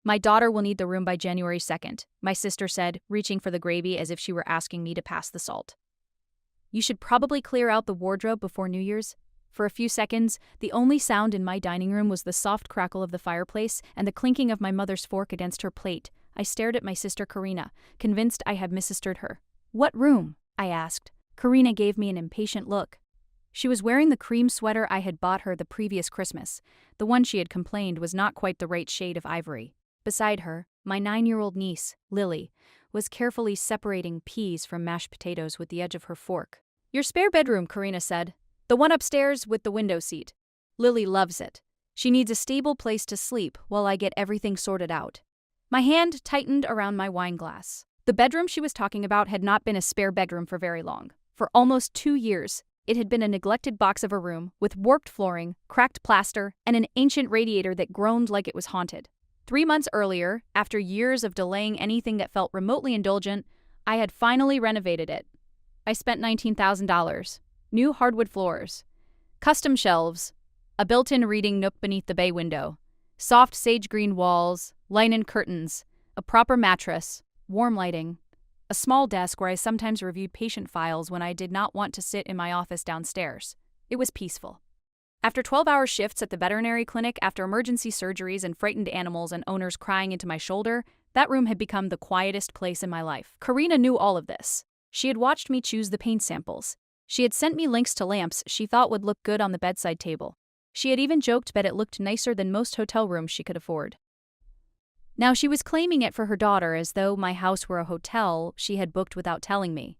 My daughter will need the room by January 2nd, my sister said, reaching for the gravy as if she were asking me to pass the salt. You should probably clear out the wardrobe before New Year's. For a few seconds, the only sound in my dining room was the soft crackle of the fireplace and the clinking of my mother's fork against her plate. I stared at my sister Karina, convinced I had misunderstood her. What room? I asked. Karina gave me an impatient look. She was wearing the cream sweater I had bought her the previous Christmas. The one she had complained was not quite the right shade of ivory. Beside her, my 9-year-old niece, Lily, was carefully separating peas from mashed potatoes with the edge of her fork. Your spare bedroom, Karina said. The one upstairs with the window seat. Lily loves it. She needs a stable place to sleep while I get everything sorted out. My hand tightened around my wine glass. The bedroom she was talking about had not been a spare bedroom for very long. For almost 2 years, it had been a neglected box of a room with warped flooring, cracked plaster, and an ancient radiator that groaned like it was haunted. 3 months earlier, after years of delaying anything that felt remotely indulgent, I had finally renovated it. I spent $19,000. New hardwood floors, custom shelves, a built-in reading nook beneath the bay window, soft sage-green walls, linen curtains, a proper mattress, warm lighting, a small desk where I sometimes reviewed patient files when I did not want to sit in my office downstairs. It was peaceful. After 12-hour shifts at the veterinary clinic, after emergency surgeries and frightened animals and owners crying into my shoulder, that room had become the quietest place in my life. Karina knew all of this. She had watched me choose the paint samples. She had sent me links to lamps she thought would look good on the bedside table. She had even joked that it looked nicer than most hotel rooms she could afford. Now she was claiming it for her daughter as though my house were a hotel she had booked without telling me.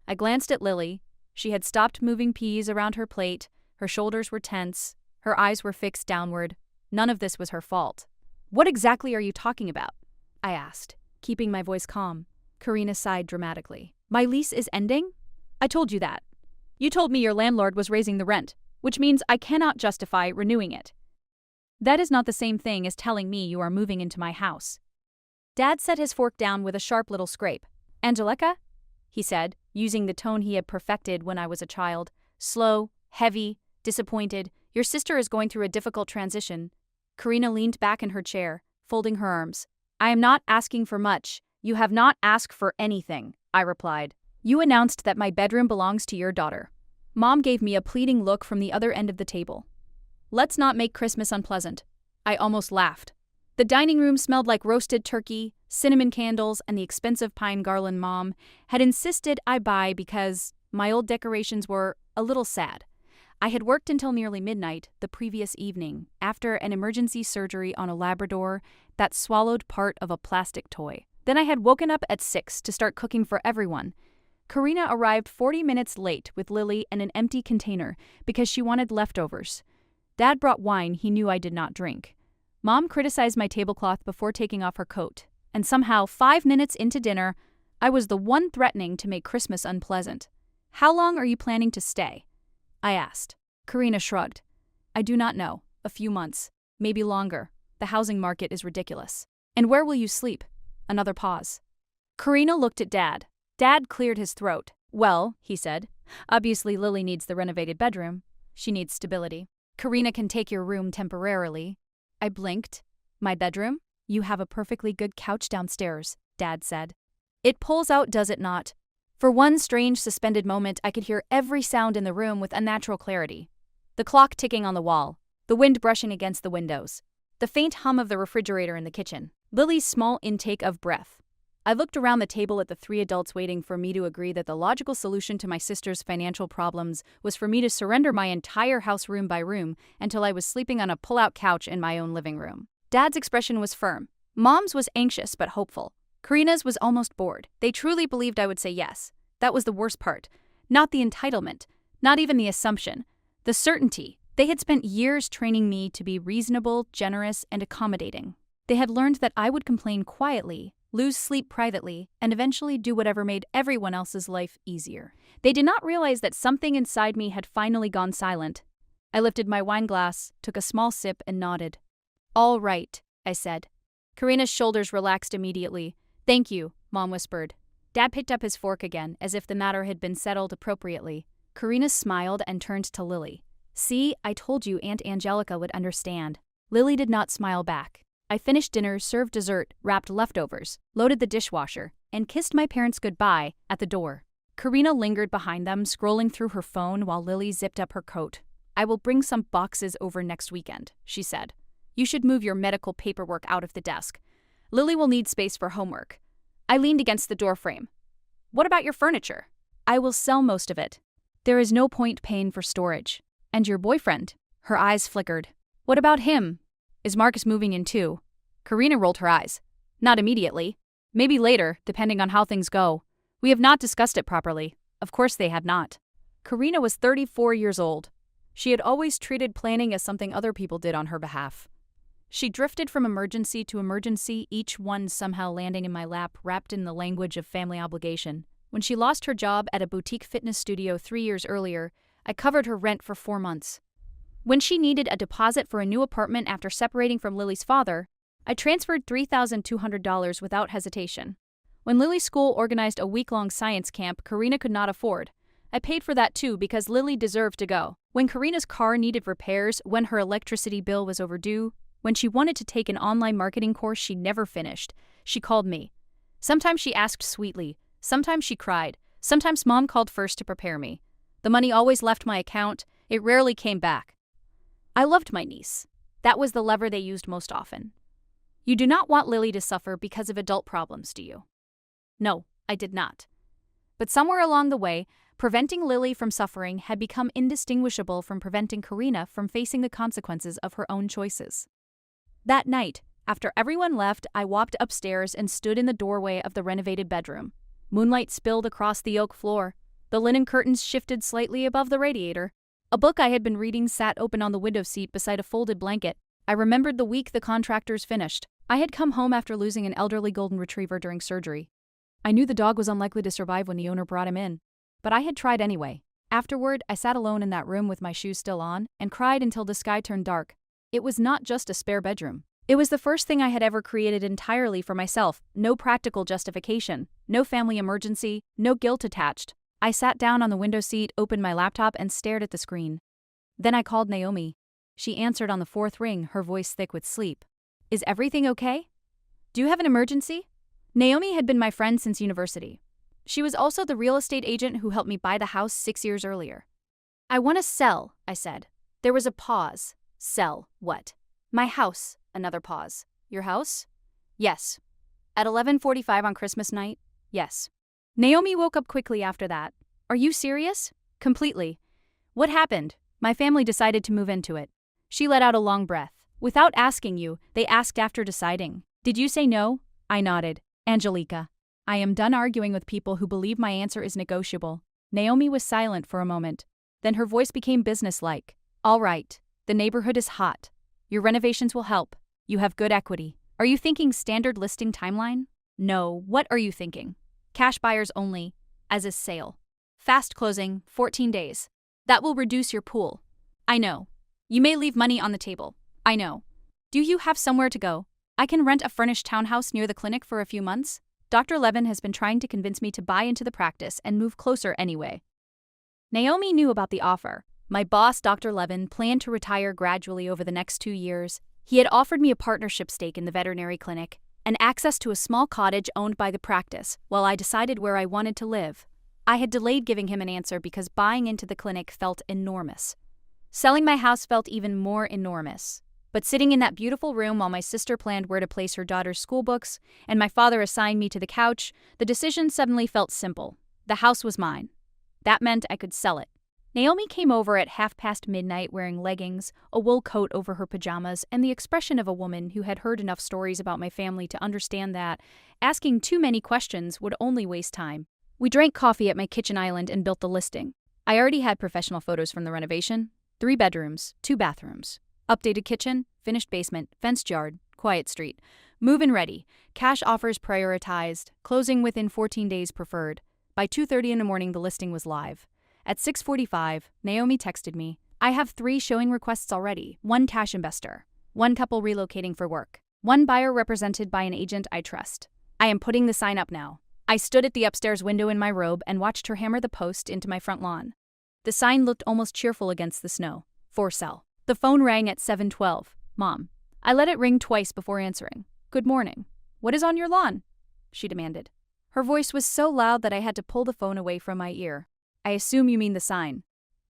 I glanced at Lily. She had stopped moving peas around her plate, her shoulders were tense, her eyes were fixed downward. None of this was her fault. What exactly are you talking about? I asked, keeping my voice calm. Karina sighed dramatically. My lease is ending? I told you that. You told me your landlord was raising the rent, which means I cannot justify renewing it. That is not the same thing as telling me you are moving into my house. Dad set his fork down with a sharp little scrape. Angelica? He said, using the tone he had perfected when I was a child. Slow, heavy, disappointed. Your sister is going through a difficult transition. Karina leaned back in her chair, folding her arms. I am not asking for much. You have not asked for anything, I replied. You announced that my bedroom belongs to your daughter. Mom gave me a pleading look from the other end of the table. Let's not make Christmas unpleasant. I almost laughed. The dining room smelled like roasted turkey, cinnamon candles, and the expensive pine garland Mom had insisted I buy because my old decorations were a little sad. I had worked until nearly midnight the previous evening after an emergency surgery on a Labrador that swallowed part of a plastic toy. Then I had woken up at 6 to start cooking for everyone. Karina arrived 40 minutes late with Lily and an empty container because she wanted leftovers. Dad brought wine he knew I did not drink. Mom criticized my tablecloth before taking off her coat, and somehow 5 minutes into dinner, I was the one threatening to make Christmas unpleasant. How long are you planning to stay? I asked. Karina shrugged. I do not know. A few months. Maybe longer. The housing market is ridiculous. And where will you sleep? Another pause. Karina looked at Dad. Dad cleared his throat. Well, he said, obviously Lily needs the renovated bedroom. She needs stability. Karina can take your room temporarily. I blinked. My bedroom? You have a perfectly good couch downstairs, Dad said. It pulls out, does it not? For one strange suspended moment, I could hear every sound in the room with unnatural clarity. The clock ticking on the wall, the wind brushing against the windows, the faint hum of the refrigerator in the kitchen, Lily's small intake of breath. I looked around the table at the 3 adults waiting for me to agree that the logical solution to my sister's financial problems was for me to surrender my entire house room by room until I was sleeping on a pull-out couch in my own living room. Dad's expression was firm. Mom's was anxious but hopeful. Karina's was almost bored. They truly believed I would say yes. That was the worst part. Not the entitlement, not even the assumption. The certainty. They had spent years training me to be reasonable, generous, and accommodating. They had learned that I would complain quietly, lose sleep privately, and eventually do whatever made everyone else's life easier. They did not realize that something inside me had finally gone silent. I lifted my wine glass, took a small sip, and nodded. All right, I said. Karina's shoulders relaxed immediately. Thank you, Mom whispered. Dad picked up his fork again, as if the matter had been settled appropriately. Karina smiled and turned to Lily. See, I told you Aunt Angelica would understand. Lily did not smile back. I finished dinner, served dessert, wrapped leftovers, loaded the dishwasher, and kissed my parents goodbye at the door. Karina lingered behind them, scrolling through her phone while Lily zipped up her coat. "I will bring some boxes over next weekend," she said. "You should move your medical paperwork out of the desk. Lily will need space for homework." I leaned against the doorframe. "What about your furniture?" "I will sell most of it. There is no point paying for storage." "And your boyfriend?" Her eyes flickered. "What about him? Is Marcus moving in too?" Karina rolled her eyes. "Not immediately. Maybe later, depending on how things go. We have not discussed it properly." Of course they had not. Karina was 34 years old. She had always treated planning as something other people did on her behalf. She drifted from emergency to emergency, each one somehow landing in my lap, wrapped in the language of family obligation. When she lost her job at a boutique fitness studio 3 years earlier, I covered her rent for 4 months. When she needed a deposit for a new apartment after separating from Lily's father, I transferred $3,200 without hesitation. When Lily's school organized a week-long science camp Karina could not afford, I paid for that too because Lily deserved to go. When Karina's car needed repairs, when her electricity bill was overdue, when she wanted to take an online marketing course she never finished, she called me. Sometimes she asked sweetly, sometimes she cried, sometimes Mom called first to prepare me. The money always left my account, it rarely came back. I loved my niece. That was the lever they used most often. You do not want Lily to suffer because of adult problems, do you? No, I did not. But somewhere along the way, preventing Lily from suffering had become indistinguishable from preventing Karina from facing the consequences of her own choices. That night, after everyone left, I walked upstairs and stood in the doorway of the renovated bedroom. Moonlight spilled across the oak floor. The linen curtains shifted slightly above the radiator. A book I had been reading sat open on the window seat beside a folded blanket. I remembered the week the contractors finished. I had come home after losing an elderly golden retriever during surgery. I knew the dog was unlikely to survive when the owner brought him in, but I had tried anyway. Afterward, I sat alone in that room with my shoes still on and cried until the sky turned dark. It was not just a spare bedroom. It was the first thing I had ever created entirely for myself. No practical justification, no family emergency, no guilt attached. I sat down on the window seat, opened my laptop, and stared at the screen. Then I called Naomi. She answered on the 4th ring, her voice thick with sleep. "Is everything okay? Do you have an emergency?" Naomi had been my friend since university. She was also the real estate agent who helped me buy the house 6 years earlier. "I want to sell," I said. There was a pause. "Sell what?" "My house." Another pause. "Your house?" "Yes." "At 11:45 on Christmas night?" "Yes." Naomi woke up quickly after that. "Are you serious?" "Completely." "What happened?" "My family decided to move into it." She let out a long breath. "Without asking you, they asked after deciding. Did you say no?" I nodded. "Angelica, I am done arguing with people who believe my answer is negotiable." Naomi was silent for a moment. Then her voice became businesslike. "All right. The neighborhood is hot. Your renovations will help. You have good equity. Are you thinking standard listing timeline?" "No. What are you thinking?" "Cash buyers only, as is sale. Fast closing, 14 days. That will reduce your pool." "I know. You may leave money on the table." "I know. Do you have somewhere to go? I can rent a furnished townhouse near the clinic for a few months." Dr. Levin has been trying to convince me to buy into the practice and move closer anyway. Naomi knew about the offer. My boss, Dr. Levin, planned to retire gradually over the next 2 years. He had offered me a partnership stake in the veterinary clinic and access to a small cottage owned by the practice while I decided where I wanted to live. I had delayed giving him an answer because buying into the clinic felt enormous. Selling my house felt even more enormous. But sitting in that beautiful room while my sister planned where to place her daughter's school books and my father assigned me to the couch, the decision suddenly felt simple. The house was mine. That meant I could sell it. Naomi came over at midnight wearing leggings, a wool coat over her pajamas, and the expression of a woman who had heard enough stories about my family to understand that asking too many questions would only waste time. We drank coffee at my kitchen island and built the listing. I already had professional photos from the renovation. 3 bedrooms, 2 bathrooms. Updated kitchen, finished basement, fenced yard, quiet street. Move-in ready. Cash offers prioritized. Closing within 14 days preferred. By 2:30 in the morning, the listing was live. At 6:45, Naomi texted me. "I have 3 showing requests already. 1 cash investor. 1 couple relocating for work. 1 buyer represented by an agent I trust. I am putting the sign up now." I stood at the upstairs window in my robe and watched her hammer the post into my front lawn. The sign looked almost cheerful against the snow. For sale. The phone rang at 7:12. "Mom, I let it ring twice before answering. Good morning. What is on your lawn? She demanded. Her voice was so loud that I had to pull the phone away from my ear. I assume you mean the sign.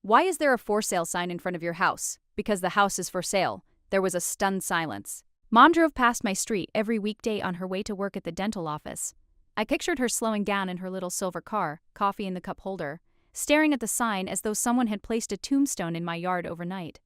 Why is there a for sale sign in front of your house? Because the house is for sale. There was a stunned silence. Mom drove past my street every weekday on her way to work at the dental office. I pictured her slowing down in her little silver car, coffee in the cup holder, staring at the sign as though someone had placed a tombstone in my yard overnight.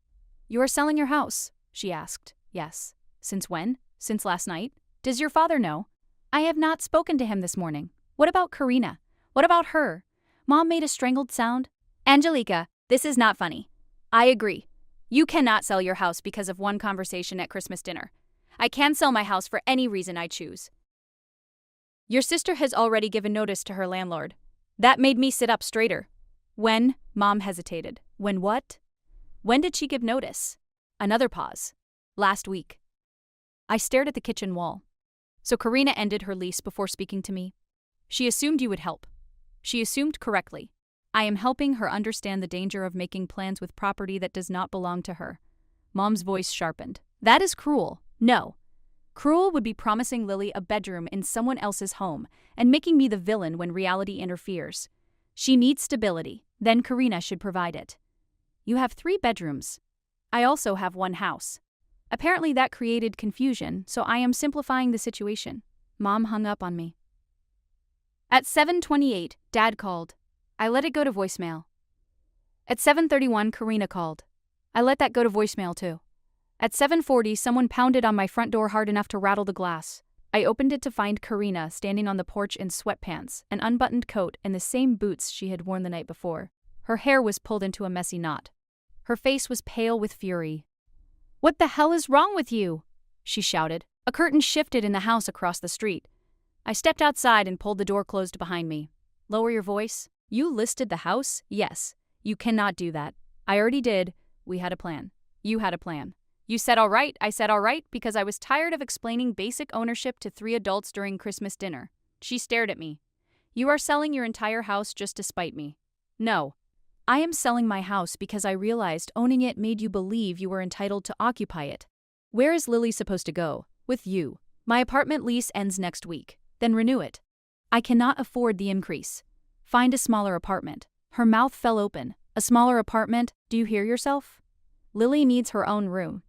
You are selling your house? She asked. Yes. Since when? Since last night? Does your father know? I have not spoken to him this morning. What about Karina? What about her? Mom made a strangled sound. Angelica, this is not funny. I agree. You cannot sell your house because of one conversation at Christmas dinner. I can sell my house for any reason I choose. Your sister has already given notice to her landlord. That made me sit up straighter. When? Mom hesitated. When what? When did she give notice? Another pause. Last week. I stared at the kitchen wall. So Karina ended her lease before speaking to me. She assumed you would help. She assumed correctly. I am helping her understand the danger of making plans with property that does not belong to her. Mom's voice sharpened. That is cruel. No. Cruel would be promising Lily a bedroom in someone else's home and making me the villain when reality interferes. She needs stability, then Karina should provide it. You have 3 bedrooms. I also have 1 house. Apparently that created confusion, so I am simplifying the situation. Mom hung up on me. At 7:28, Dad called. I let it go to voicemail. At 7:31, Karina called. I let that go to voicemail too. At 7:40, someone pounded on my front door hard enough to rattle the glass. I opened it to find Karina standing on the porch in sweatpants, an unbuttoned coat, and the same boots she had worn the night before. Her hair was pulled into a messy knot. Her face was pale with fury. What the hell is wrong with you? She shouted. A curtain shifted in the house across the street. I stepped outside and pulled the door closed behind me. Lower your voice. You listed the house? Yes. You cannot do that. I already did. We had a plan. You had a plan. You said all right. I said all right because I was tired of explaining basic ownership to 3 adults during Christmas dinner. She stared at me. You are selling your entire house just to spite me. No. I am selling my house because I realized owning it made you believe you were entitled to occupy it. Where is Lily supposed to go? With you. My apartment lease ends next week. Then renew it. I cannot afford the increase. Find a smaller apartment. Her mouth fell open. A smaller apartment? Do you hear yourself? Lily needs her own room.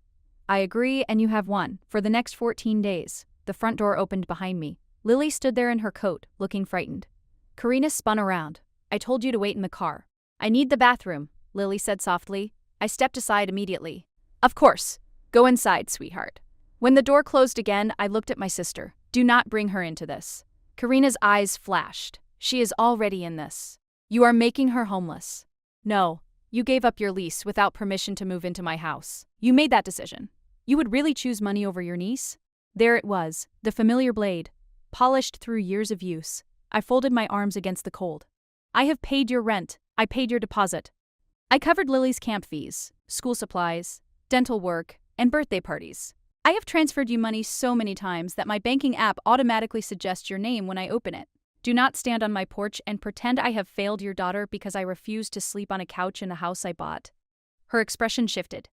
I agree, and you have one, for the next 14 days. The front door opened behind me. Lily stood there in her coat, looking frightened. Karina spun around. I told you to wait in the car. I need the bathroom, Lily said softly. I stepped aside immediately. Of course. Go inside, sweetheart. When the door closed again, I looked at my sister. Do not bring her into this. Karina's eyes flashed. She is already in this. You are making her homeless. No, you gave up your lease without permission to move into my house. You made that decision. You would really choose money over your niece? There it was, the familiar blade, polished through years of use. I folded my arms against the cold. I have paid your rent. I paid your deposit. I covered Lily's camp fees, school supplies, dental work, and birthday parties. I have transferred you money so many times that my banking app automatically suggests your name when I open it. Do not stand on my porch and pretend I have failed your daughter because I refuse to sleep on a couch in the house I bought. Her expression shifted.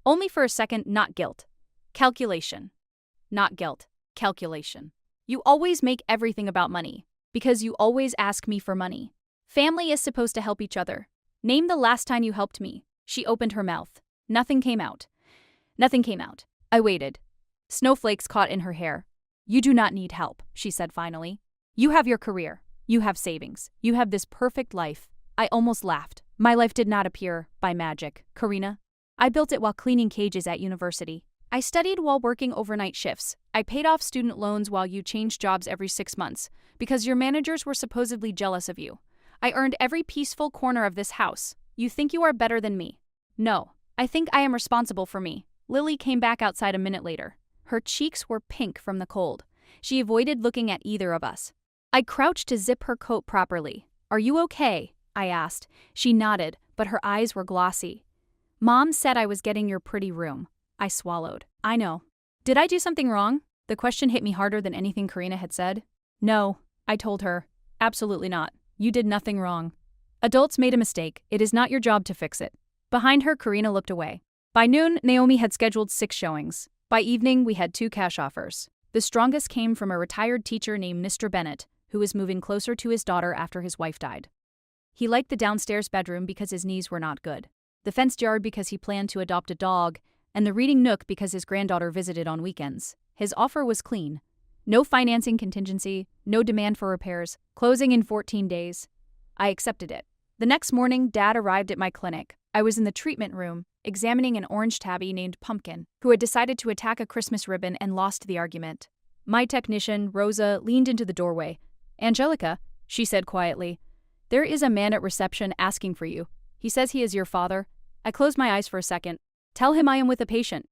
Only for a second, not guilt. Calculation. Not guilt. Calculation. You always make everything about money, because you always ask me for money. Family is supposed to help each other. Name the last time you helped me. She opened her mouth. Nothing came out. Nothing came out. I waited. Snowflakes caught in her hair. You do not need help, she said finally. You have your career. You have savings. You have this perfect life. I almost laughed. My life did not appear by magic, Karina. I built it while cleaning cages at university. I studied while working overnight shifts. I paid off student loans while you changed jobs every 6 months, because your managers were supposedly jealous of you. I earned every peaceful corner of this house. You think you are better than me? No. I think I am responsible for me. Lily came back outside a minute later. Her cheeks were pink from the cold. She avoided looking at either of us. I crouched to zip her coat properly. Are you okay? I asked. She nodded, but her eyes were glossy. Mom said I was getting your pretty room. I swallowed. I know. Did I do something wrong? The question hit me harder than anything Karina had said. No, I told her. Absolutely not. You did nothing wrong. Adults made a mistake. It is not your job to fix it. Behind her, Karina looked away. By noon, Naomi had scheduled 6 showings. By evening, we had 2 cash offers. The strongest came from a retired teacher named Mr. Bennett, who was moving closer to his daughter after his wife died. He liked the downstairs bedroom because his knees were not good, the fenced yard because he planned to adopt a dog, and the reading nook because his granddaughter visited on weekends. His offer was clean. No financing contingency, no demand for repairs, closing in 14 days. I accepted it. The next morning, Dad arrived at my clinic. I was in the treatment room, examining an orange tabby named Pumpkin, who had decided to attack a Christmas ribbon and lost the argument. My technician, Rosa, leaned into the doorway. "Angelica," she said quietly, "there is a man at reception asking for you. He says he is your father." I closed my eyes for a second. "Tell him I am with a patient."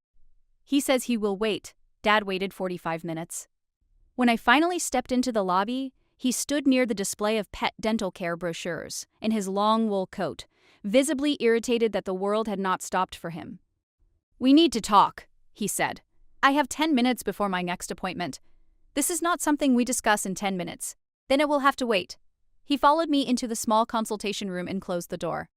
"He says he will wait." Dad waited 45 minutes. When I finally stepped into the lobby, he stood near the display of pet dental care brochures in his long wool coat, visibly irritated that the world had not stopped for him. "We need to talk," he said. "I have 10 minutes before my next appointment. This is not something we discuss in 10 minutes. Then it will have to wait." He followed me into the small consultation room and closed the door.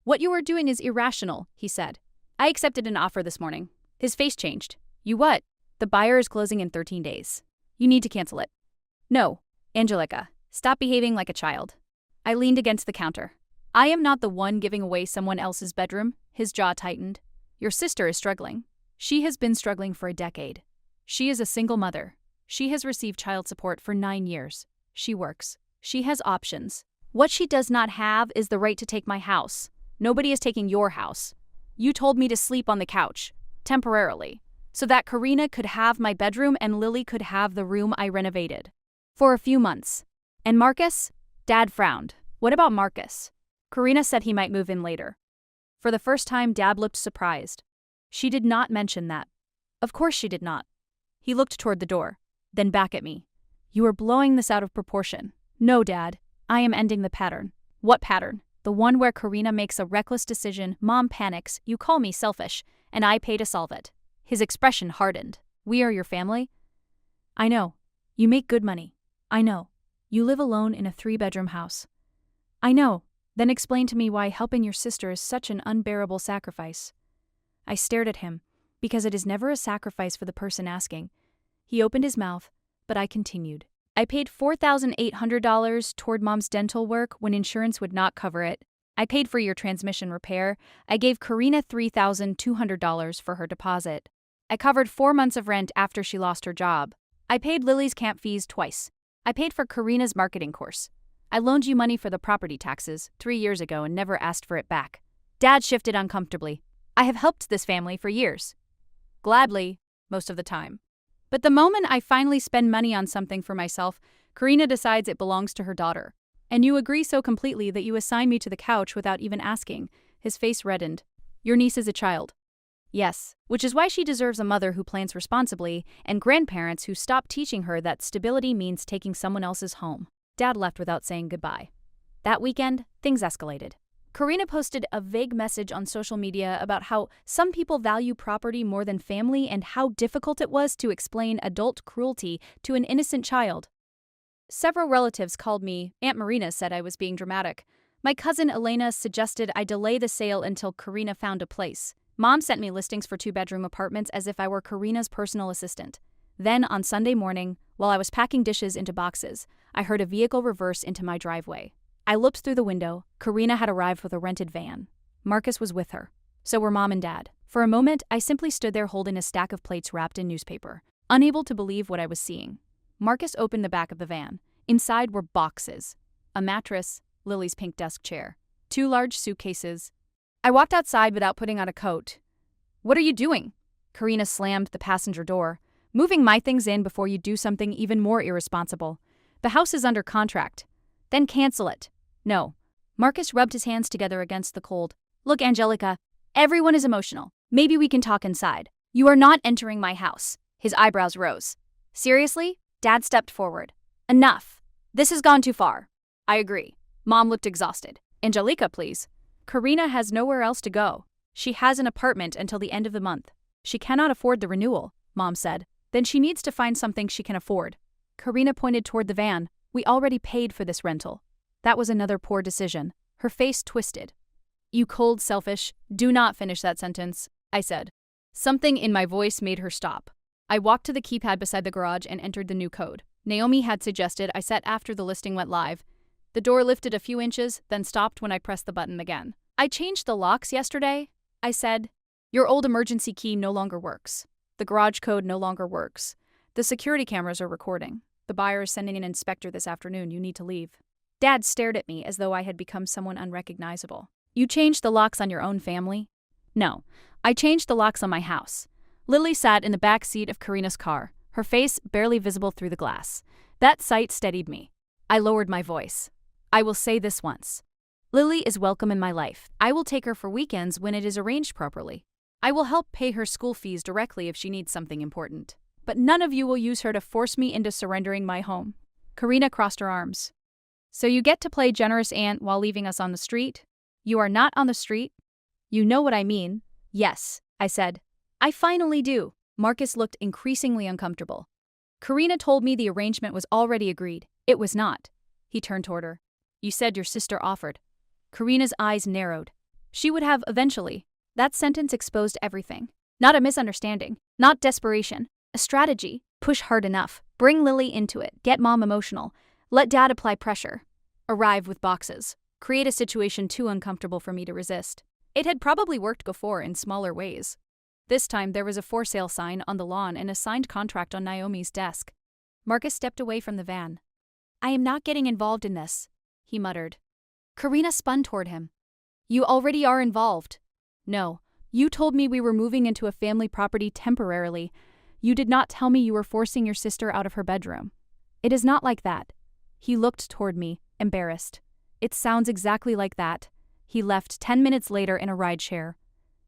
"What you are doing is irrational," he said. "I accepted an offer this morning." His face changed. "You what?" "The buyer is closing in 13 days. You need to cancel it." "No, Angelica, stop behaving like a child." I leaned against the counter. "I am not the one giving away someone else's bedroom." His jaw tightened. "Your sister is struggling. She has been struggling for a decade. She is a single mother. She has received child support for 9 years. She works. She has options. What she does not have is the right to take my house. Nobody is taking your house. You told me to sleep on the couch, temporarily, so that Karina could have my bedroom and Lily could have the room I renovated. For a few months. And Marcus?" Dad frowned. "What about Marcus?" "Karina said he might move in later." For the first time, Dad looked surprised. "She did not mention that." "Of course she did not." He looked toward the door, then back at me. "You are blowing this out of proportion." "No, Dad. I am ending the pattern." "What pattern?" "The one where Karina makes a reckless decision, Mom panics, you call me selfish, and I pay to solve it." His expression hardened. "We are your family?" "I know. You make good money. I know. You live alone in a 3-bedroom house. I know. Then explain to me why helping your sister is such an unbearable sacrifice." I stared at him, because it is never a sacrifice for the person asking. He opened his mouth, but I continued. "I paid $4,800 toward Mom's dental work when insurance would not cover it. I paid for your transmission repair. I gave Karina $3,200 for her deposit. I covered 4 months of rent after she lost her job. I paid Lily's camp fees twice. I paid for Karina's marketing course. I loaned you money for the property taxes 3 years ago and never asked for it back." Dad shifted uncomfortably. "I have helped this family for years. Gladly, most of the time. But the moment I finally spend money on something for myself, Karina decides it belongs to her daughter. And you agree so completely that you assign me to the couch without even asking." His face reddened. "Your niece is a child." "Yes, which is why she deserves a mother who plans responsibly and grandparents who stop teaching her that stability means taking someone else's home." Dad left without saying goodbye. That weekend, things escalated. Karina posted a vague message on social media about how some people value property more than family and how difficult it was to explain adult cruelty to an innocent child. Several relatives called me. Aunt Marina said I was being dramatic. My cousin Elena suggested I delay the sale until Karina found a place. Mom sent me listings for 2-bedroom apartments as if I were Karina's personal assistant. Then, on Sunday morning, while I was packing dishes into boxes, I heard a vehicle reverse into my driveway. I looked through the window. Karina had arrived with a rented van. Marcus was with her. So were Mom and Dad. For a moment, I simply stood there holding a stack of plates wrapped in newspaper, unable to believe what I was seeing. Marcus opened the back of the van. Inside were boxes. A mattress, Lily's pink desk chair, 2 large suitcases. I walked outside without putting on a coat. "What are you doing?" Karina slammed the passenger door. "Moving my things in before you do something even more irresponsible. The house is under contract. Then cancel it." "No." Marcus rubbed his hands together against the cold. "Look, Angelica, everyone is emotional. Maybe we can talk inside. You are not entering my house." His eyebrows rose. "Seriously?" Dad stepped forward. "Enough. This has gone too far." "I agree." Mom looked exhausted. "Angelica, please." "Karina has nowhere else to go. She has an apartment until the end of the month. She cannot afford the renewal," Mom said. "Then she needs to find something she can afford." Karina pointed toward the van. "We already paid for this rental." That was another poor decision. Her face twisted. "You cold, selfish." "Do not finish that sentence," I said. Something in my voice made her stop. I walked to the keypad beside the garage and entered the new code. Naomi had suggested I set after the listing went live. The door lifted a few inches, then stopped when I pressed the button again. I changed the locks yesterday, I said. Your old emergency key no longer works. The garage code no longer works. The security cameras are recording. The buyer is sending an inspector this afternoon. You need to leave. Dad stared at me as though I had become someone unrecognizable. You changed the locks on your own family? No, I changed the locks on my house. Lily sat in the back seat of Karina's car, her face barely visible through the glass. That sight steadied me. I lowered my voice. I will say this once. Lily is welcome in my life. I will take her for weekends when it is arranged properly. I will help pay her school fees directly if she needs something important. But none of you will use her to force me into surrendering my home. Karina crossed her arms. So you get to play generous aunt while leaving us on the street? You are not on the street? You know what I mean. Yes, I said. I finally do. Marcus looked increasingly uncomfortable. Karina told me the arrangement was already agreed. It was not. He turned toward her. You said your sister offered. Karina's eyes narrowed. She would have eventually. That sentence exposed everything. Not a misunderstanding. Not desperation. A strategy. Push hard enough. Bring Lily into it. Get mom emotional. Let dad apply pressure. Arrive with boxes. Create a situation too uncomfortable for me to resist. It had probably worked before in smaller ways. This time there was a for sale sign on the lawn and a signed contract on Naomi's desk. Marcus stepped away from the van. I am not getting involved in this, he muttered. Karina spun toward him. You already are involved. No, you told me we were moving into a family property temporarily. You did not tell me you were forcing your sister out of her bedroom. It is not like that. He looked toward me, embarrassed. It sounds exactly like that. He left 10 minutes later in a rideshare.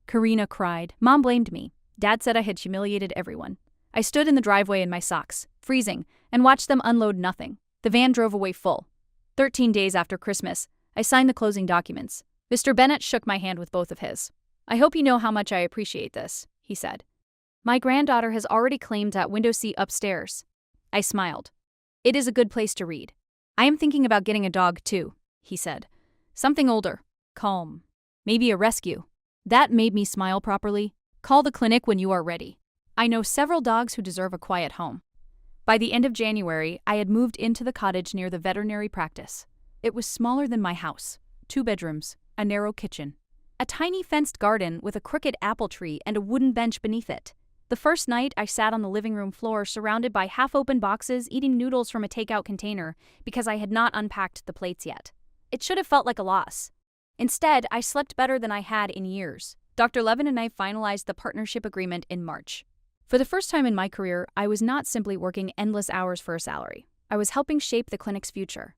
Karina cried. Mom blamed me. Dad said I had humiliated everyone. I stood in the driveway in my socks, freezing, and watched them unload nothing. The van drove away full. 13 days after Christmas, I signed the closing documents. Mr. Bennett shook my hand with both of his. I hope you know how much I appreciate this, he said. My granddaughter has already claimed that window seat upstairs. I smiled. It is a good place to read. I am thinking about getting a dog too, he said. Something older, calm, maybe a rescue. That made me smile properly. Call the clinic when you are ready. I know several dogs who deserve a quiet home. By the end of January, I had moved into the cottage near the veterinary practice. It was smaller than my house. 2 bedrooms, a narrow kitchen, a tiny fenced garden with a crooked apple tree and a wooden bench beneath it. The first night, I sat on the living room floor surrounded by half-open boxes eating noodles from a takeout container because I had not unpacked the plates yet. It should have felt like a loss. Instead, I slept better than I had in years. Dr. Levin and I finalized the partnership agreement in March. For the first time in my career, I was not simply working endless hours for a salary. I was helping shape the clinic's future.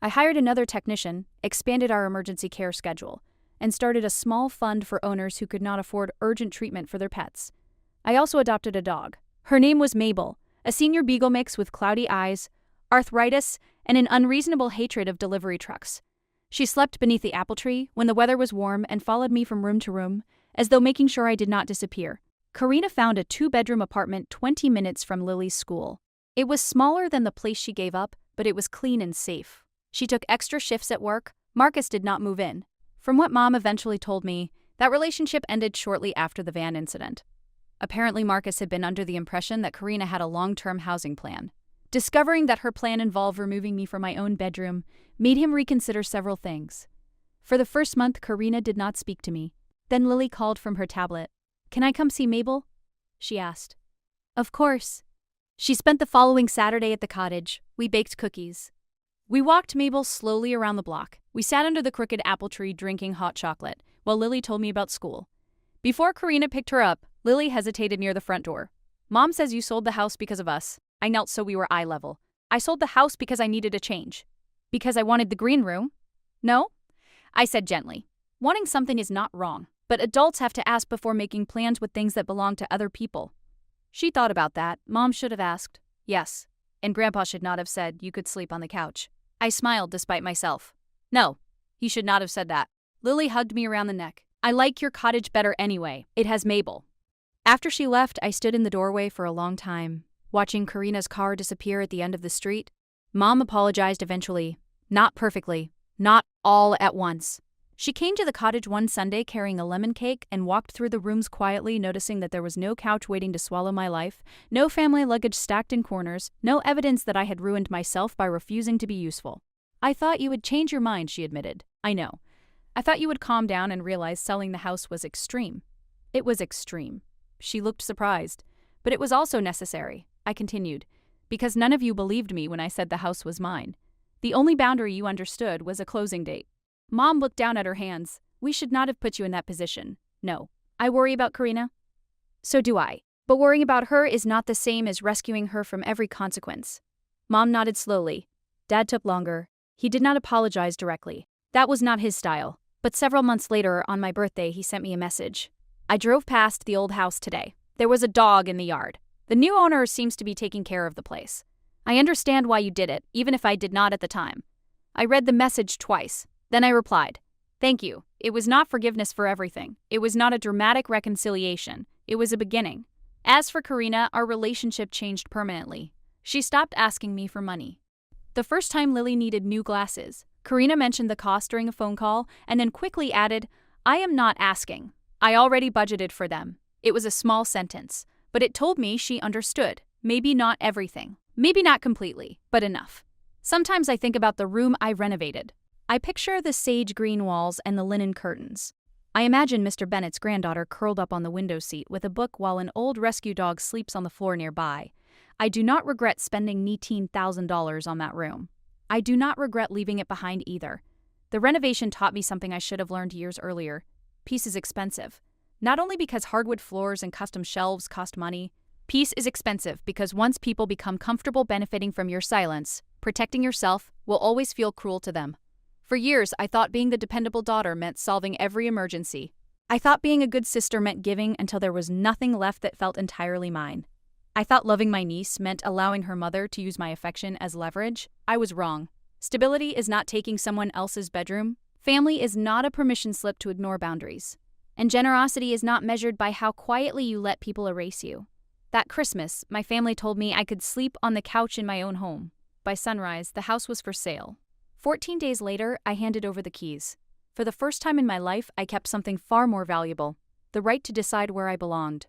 I hired another technician, expanded our emergency care schedule, and started a small fund for owners who could not afford urgent treatment for their pets. I also adopted a dog. Her name was Mabel, a senior beagle mix with cloudy eyes, arthritis, and an unreasonable hatred of delivery trucks. She slept beneath the apple tree when the weather was warm and followed me from room to room, as though making sure I did not disappear. Karina found a 2-bedroom apartment 20 minutes from Lily's school. It was smaller than the place she gave up, but it was clean and safe. She took extra shifts at work. Marcus did not move in. From what Mom eventually told me, that relationship ended shortly after the van incident. Apparently, Marcus had been under the impression that Karina had a long-term housing plan. Discovering that her plan involved removing me from my own bedroom made him reconsider several things. For the first month, Karina did not speak to me. Then Lily called from her tablet. Can I come see Mabel? She asked. Of course. She spent the following Saturday at the cottage. We baked cookies. We walked Mabel slowly around the block. We sat under the crooked apple tree drinking hot chocolate, while Lily told me about school. Before Karina picked her up, Lily hesitated near the front door. Mom says you sold the house because of us. I knelt so we were eye level. I sold the house because I needed a change. Because I wanted the green room? No? I said gently. Wanting something is not wrong, but adults have to ask before making plans with things that belong to other people. She thought about that. Mom should have asked. Yes. And Grandpa should not have said you could sleep on the couch. I smiled despite myself. No, he should not have said that. Lily hugged me around the neck. I like your cottage better anyway. It has Mabel. After she left, I stood in the doorway for a long time, watching Karina's car disappear at the end of the street. Mom apologized eventually. Not perfectly. Not all at once. She came to the cottage one Sunday carrying a lemon cake and walked through the rooms quietly, noticing that there was no couch waiting to swallow my life, no family luggage stacked in corners, no evidence that I had ruined myself by refusing to be useful. "I thought you would change your mind," she admitted. "I know. I thought you would calm down and realize selling the house was extreme." "It was extreme." She looked surprised. "But it was also necessary," I continued, "because none of you believed me when I said the house was mine. The only boundary you understood was a closing date." Mom looked down at her hands. "We should not have put you in that position. No. I worry about Karina. So do I. But worrying about her is not the same as rescuing her from every consequence." Mom nodded slowly. Dad took longer. He did not apologize directly. That was not his style. But several months later, on my birthday, he sent me a message. "I drove past the old house today. There was a dog in the yard. The new owner seems to be taking care of the place. I understand why you did it, even if I did not at the time." I read the message twice. Then I replied, "Thank you. It was not forgiveness for everything. It was not a dramatic reconciliation. It was a beginning." As for Karina, our relationship changed permanently. She stopped asking me for money. The first time Lily needed new glasses, Karina mentioned the cost during a phone call and then quickly added, "I am not asking. I already budgeted for them." It was a small sentence, but it told me she understood. Maybe not everything. Maybe not completely, but enough. Sometimes I think about the room I renovated. I picture the sage green walls and the linen curtains. I imagine Mr. Bennet's granddaughter curled up on the window seat with a book while an old rescue dog sleeps on the floor nearby. I do not regret spending $19,000 on that room. I do not regret leaving it behind either. The renovation taught me something I should have learned years earlier. Peace is expensive. Not only because hardwood floors and custom shelves cost money. Peace is expensive because once people become comfortable benefiting from your silence, protecting yourself will always feel cruel to them. For years, I thought being the dependable daughter meant solving every emergency. I thought being a good sister meant giving until there was nothing left that felt entirely mine. I thought loving my niece meant allowing her mother to use my affection as leverage. I was wrong. Stability is not taking someone else's bedroom. Family is not a permission slip to ignore boundaries. And generosity is not measured by how quietly you let people erase you. That Christmas, my family told me I could sleep on the couch in my own home. By sunrise, the house was for sale. 14 days later, I handed over the keys. For the first time in my life, I kept something far more valuable: the right to decide where I belonged.